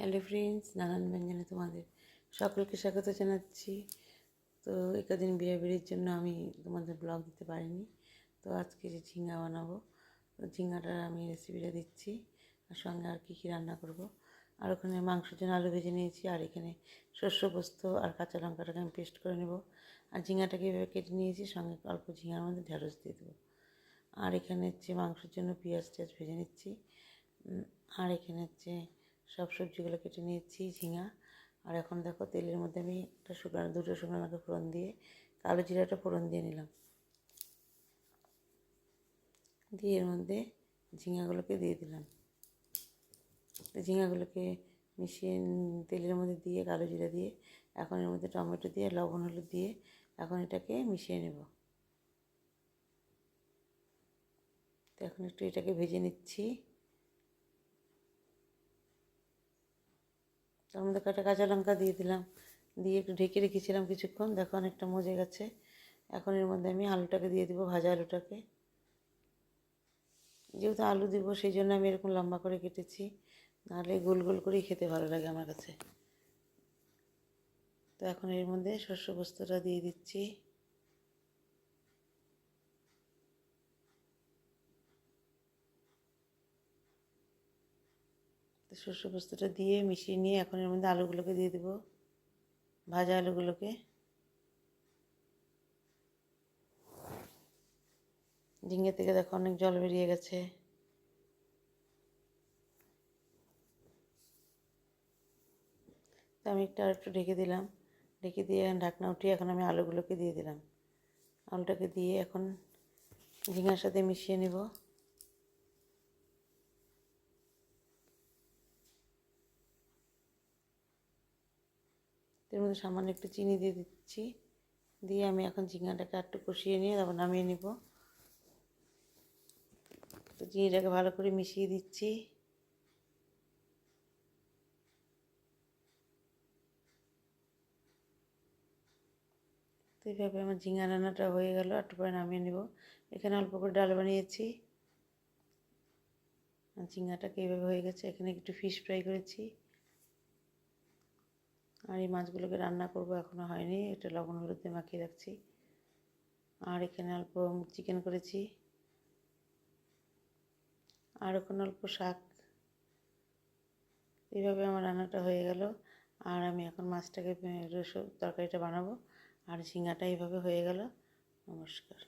Hello friends, নানান ব্যঞ্জনে তোমাদের সকলকে স্বাগত জানাচ্ছি। তো একদিন বিয়েবাড়ির জন্য আমি তোমাদের ব্লগ দিতে পারিনি। তো আজকে যে ঝিঙা বানাবো, তো ঝিঙাটার আমি রেসিপিটা দিচ্ছি, আর সঙ্গে আর কী রান্না করব। আর ওখানে মাংসের জন্য আলু ভেজে নিয়েছি, আর এখানে শস্য পোস্ত আর কাঁচা লঙ্কাটাকে আমি পেস্ট করে নেব। আর ঝিঙাটাকে এভাবে কেটে নিয়েছি, সঙ্গে অল্প ঝিঙার মধ্যে ঢেঁড়স দিয়ে দেবো। আর এখানে হচ্ছে মাংসের জন্য পেঁয়াজ টেয়াজ ভেজে নিচ্ছি। আর এখানে হচ্ছে সব সবজিগুলো কেটে নিয়েছি, ঝিঙা। আর এখন দেখো তেলের মধ্যে আমি দুটো শুকনো লঙ্কা ফোড়ন দিয়ে কালো জিরাটা ফোড়ন দিয়ে নিলাম, দিয়ে এর মধ্যে ঝিঙাগুলোকে দিয়ে দিলাম। ঝিঙাগুলোকে মিশিয়ে তেলের মধ্যে দিয়ে কালো জিরা দিয়ে এখন এর মধ্যে টমেটো দিয়ে লবণ হলুদ দিয়ে এখন এটাকে মিশিয়ে নেব। তো এখন একটু এটাকে ভেজে নিচ্ছি। তার মধ্যে কাটা কাঁচা লঙ্কা দিয়ে দিলাম, দিয়ে একটু ঢেকে রেখেছিলাম কিছুক্ষণ। দেখো অনেকটা মজে গেছে। এখন এর মধ্যে আমি আলুটাকে দিয়ে দেবো, ভাজা আলুটাকে। যেহেতু আলু দিব সেই জন্য আমি এরকম লম্বা করে কেটেছি, নাহলে গোল গোল করেই খেতে ভালো লাগে আমার কাছে। তো এখন এর মধ্যে শস্য পোস্তটা দিয়ে দিচ্ছি। তো শস্য পোস্তটা দিয়ে মিশিয়ে নিয়ে এখন এর মধ্যে আলুগুলোকে দিয়ে দেবো, ভাজা আলুগুলোকে। ঝিঙে থেকে দেখো অনেক জল বেরিয়ে গেছে। তো আমি একটু ঢেকে দিলাম, ঢেকে দিয়ে ঢাকনা উঠিয়ে এখন আমি আলুগুলোকে দিয়ে দিলাম। আলুটাকে দিয়ে এখন ঝিঙার সাথে মিশিয়ে নেব। এর মধ্যে সামান্য একটু চিনি দিয়ে দিচ্ছি, দিয়ে আমি এখন ঝিঙাটাকে একটু কষিয়ে নিয়ে তারপর নামিয়ে নেব। তো চিনিটাকে ভালো করে মিশিয়ে দিচ্ছি। তো এইভাবে আমার ঝিঙা রান্নাটা হয়ে গেল, একটু পরে নামিয়ে নেব। এখানে অল্প করে ডাল বানিয়েছি। ঝিঙাটাকে এইভাবে হয়ে গেছে। এখানে একটু ফিশ ফ্রাই করেছি, আর এই মাছগুলোকে রান্না করব, এখনও হয়নি, এটা লবণ হলুদ দিয়ে মাখিয়ে রাখছি। আর এখানে অল্প চিকেন করেছি, আর ওখানে অল্প শাক। এইভাবে আমার রান্নাটা হয়ে গেল। আর আমি এখন মাছটাকে তরকারিটা বানাবো। আর ঝিঙাটা এইভাবে হয়ে গেল। নমস্কার।